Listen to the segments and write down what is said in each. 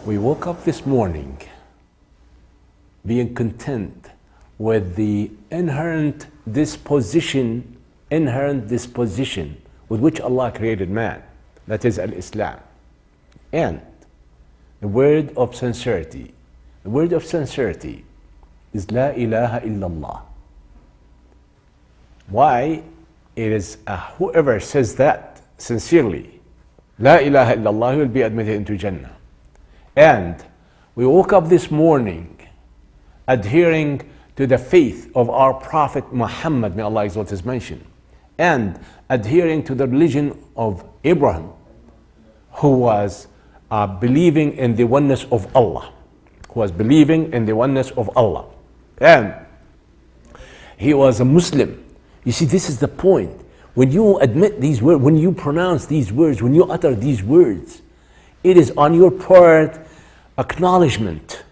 We woke up this morning being content with the inherent disposition with which Allah created man, that is al-Islam. And the word of sincerity, is La ilaha illallah. Why? It is whoever says that sincerely, La ilaha illallah, he will be admitted into Jannah. And we woke up this morning adhering to the faith of our Prophet Muhammad, may Allah exalt his mention, and adhering to the religion of Abraham, who was believing in the oneness of Allah, and he was a Muslim. You see, this is the point. When you admit these words, when you pronounce these words, when you utter these words, it is on your part acknowledgement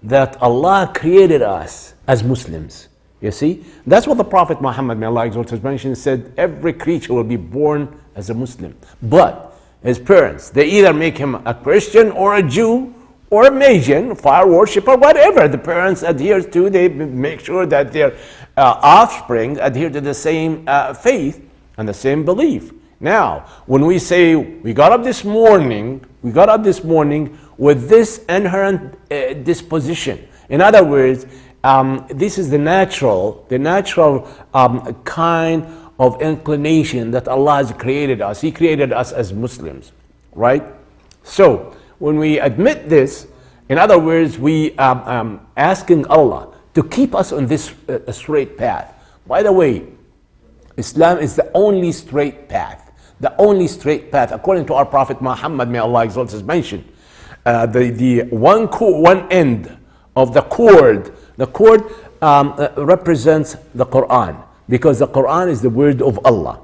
that Allah created us as Muslims. You see, that's what the Prophet Muhammad, may Allah exalt his mention, said, every creature will be born as a Muslim. But his parents, they either make him a Christian or a Jew or a Magian, fire worshipper, whatever the parents adhere to, they make sure that their offspring adhere to the same faith and the same belief. Now, when we say we got up this morning with this inherent disposition. In other words, this is the natural kind of inclination that Allah has created us. He created us as Muslims, right? So, when we admit this, in other words, we asking Allah to keep us on this straight path. By the way, Islam is the only straight path. According to our Prophet Muhammad, may Allah exalt his mention. The one end of the cord represents the Quran, because the Quran is the word of Allah.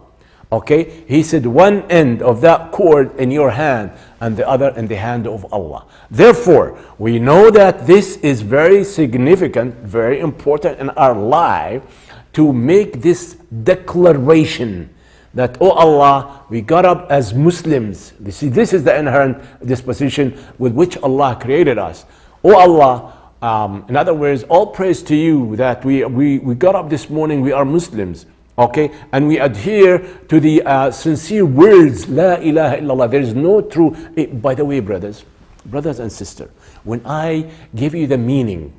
Okay, he said one end of that cord in your hand and the other in the hand of Allah. Therefore, we know that this is very significant, very important in our life to make this declaration that, oh Allah, we got up as Muslims. You see, this is the inherent disposition with which Allah created us. Oh Allah, in other words, all praise to you that we got up this morning, we are Muslims. Okay, and we adhere to the sincere words, La ilaha illallah. There is no true. By the way, brothers and sisters, when I give you the meaning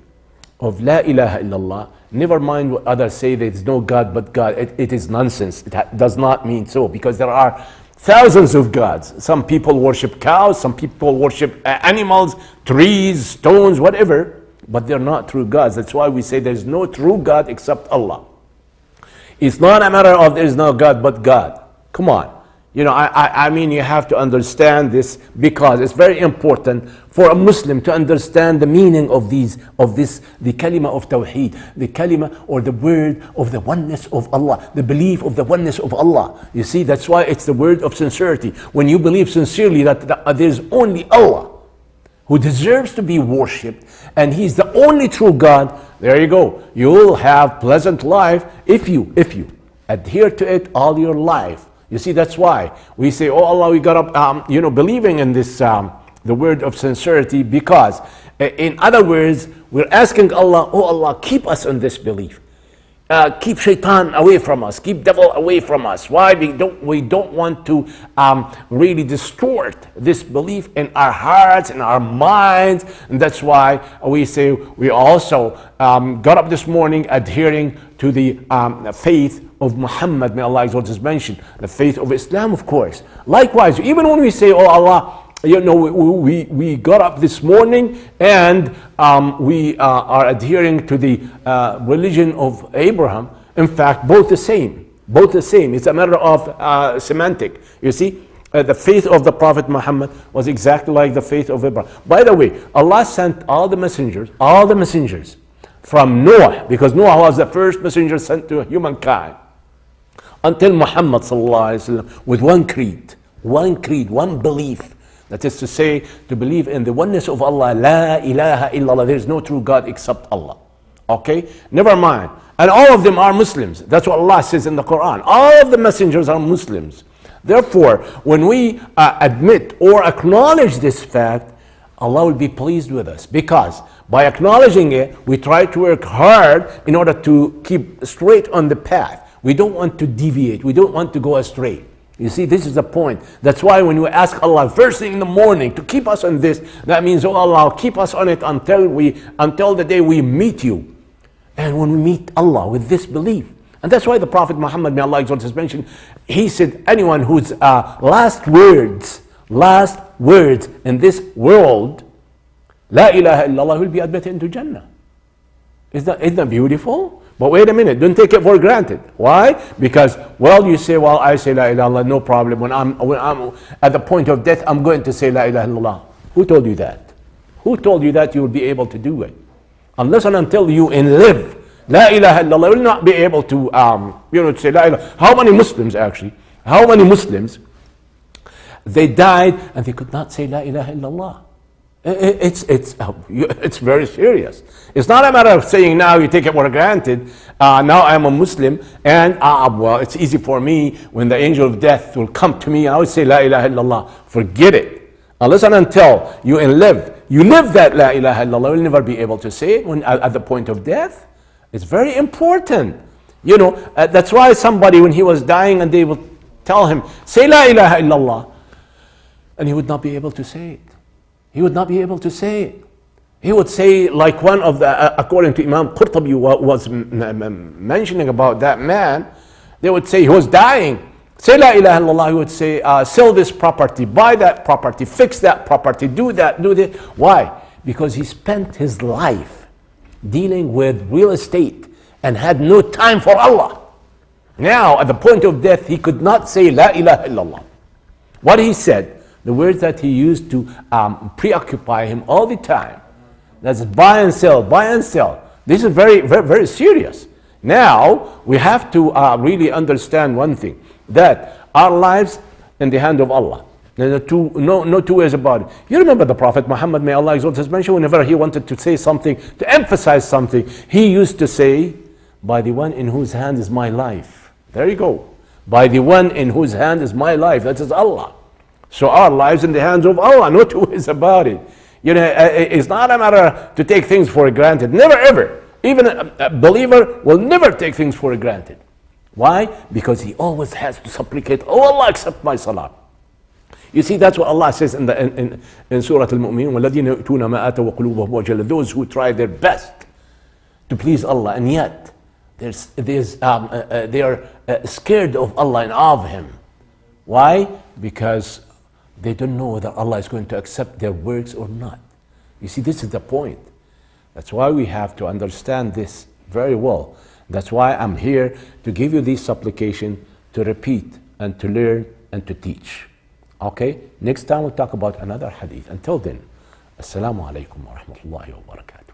of La ilaha illallah, never mind what others say, there is no God but God. It is nonsense. It does not mean so, because there are thousands of gods. Some people worship cows, some people worship animals, trees, stones, whatever, but they're not true gods. That's why we say there is no true God except Allah. It's not a matter of there is no God but God. Come on. You know, I mean, you have to understand this, because it's very important for a Muslim to understand the meaning of this, the kalima of Tawheed, the kalima or the word of the oneness of Allah, the belief of the oneness of Allah. You see, that's why it's the word of sincerity. When you believe sincerely that there's only Allah who deserves to be worshipped, and He's the only true God, there you go. You will have pleasant life if you adhere to it all your life. You see, that's why we say, oh Allah, we got up, believing in this, the word of sincerity, because, in other words, we're asking Allah, oh Allah, keep us on this belief. Keep shaitan away from us, keep devil away from us. Why? We don't want to really distort this belief in our hearts, in our minds, and that's why we say we also got up this morning adhering to the faith of Muhammad, may Allah exalt his mention, the faith of Islam, of course. Likewise, even when we say, oh Allah, we got up this morning and we are adhering to the religion of Abraham. In fact, both the same. It's a matter of semantic. You see, the faith of the Prophet Muhammad was exactly like the faith of Abraham. By the way, Allah sent all the messengers from Noah, because Noah was the first messenger sent to humankind, until Muhammad sallallahu alaihi wasallam, with one creed, one belief. That is to say, to believe in the oneness of Allah, La ilaha illallah, there is no true God except Allah. Okay? Never mind. And all of them are Muslims. That's what Allah says in the Quran. All of the messengers are Muslims. Therefore, when we admit or acknowledge this fact, Allah will be pleased with us, because by acknowledging it, we try to work hard in order to keep straight on the path. We don't want to deviate. We don't want to go astray. You see, this is the point. That's why when we ask Allah first thing in the morning to keep us on this, that means, oh Allah, keep us on it until the day we meet you. And when we meet Allah with this belief. And that's why the Prophet Muhammad, may Allah exalt his mention, he said, anyone whose last words in this world, La ilaha illallah, will be admitted into Jannah. Isn't that beautiful? But wait a minute, don't take it for granted. Why? Because, well, you say, well, I say La ilaha illallah, no problem. When I'm at the point of death, I'm going to say La ilaha illallah. Who told you that? Who told you that you will be able to do it? Unless and until you live La ilaha illallah, will not be able to say La ilaha. How many Muslims actually? How many Muslims? They died and they could not say La ilaha illallah. It's very serious. It's not a matter of saying now you take it for granted. Now I'm a Muslim and well, it's easy for me when the angel of death will come to me. I will say La ilaha illallah. Forget it. Unless and until you live that La ilaha illallah, you'll never be able to say it at the point of death. It's very important. That's why somebody, when he was dying and they would tell him, say La ilaha illallah, and he would not be able to say it. He would not be able to say it. He would say, like one of the, according to Imam Qurtubi was mentioning about that man, they would say he was dying. Say La ilaha illallah, he would say, sell this property, buy that property, fix that property, do that, do this. Why? Because he spent his life dealing with real estate and had no time for Allah. Now, at the point of death, he could not say La ilaha illallah. What he said, the words that he used to preoccupy him all the time, that's buy and sell, buy and sell. This is very, very, very serious. Now, we have to really understand one thing, that our lives in the hand of Allah. There's no two ways about it. You remember the Prophet Muhammad, may Allah exalt his mention, whenever he wanted to say something, to emphasize something, he used to say, by the one in whose hand is my life. There you go. By the one in whose hand is my life, that is Allah. So our lives in the hands of Allah, no two ways about it. It's not a matter to take things for granted. Never ever. Even a believer will never take things for granted. Why? Because he always has to supplicate, oh Allah, accept my salah. You see, that's what Allah says in Surah Al-Mu'minun, وَالَّذِينَ يُؤْتُونَ مَا آتَوْا وَقُلُوبُهُمْ وَجِلَةٌ. Those who try their best to please Allah, and yet they are scared of Allah and of Him. Why? Because they don't know whether Allah is going to accept their works or not. You see, this is the point. That's why we have to understand this very well. That's why I'm here to give you this supplication, to repeat and to learn and to teach. Okay? Next time we'll talk about another hadith. Until then, Assalamu alaikum wa rahmatullahi wa barakatuh.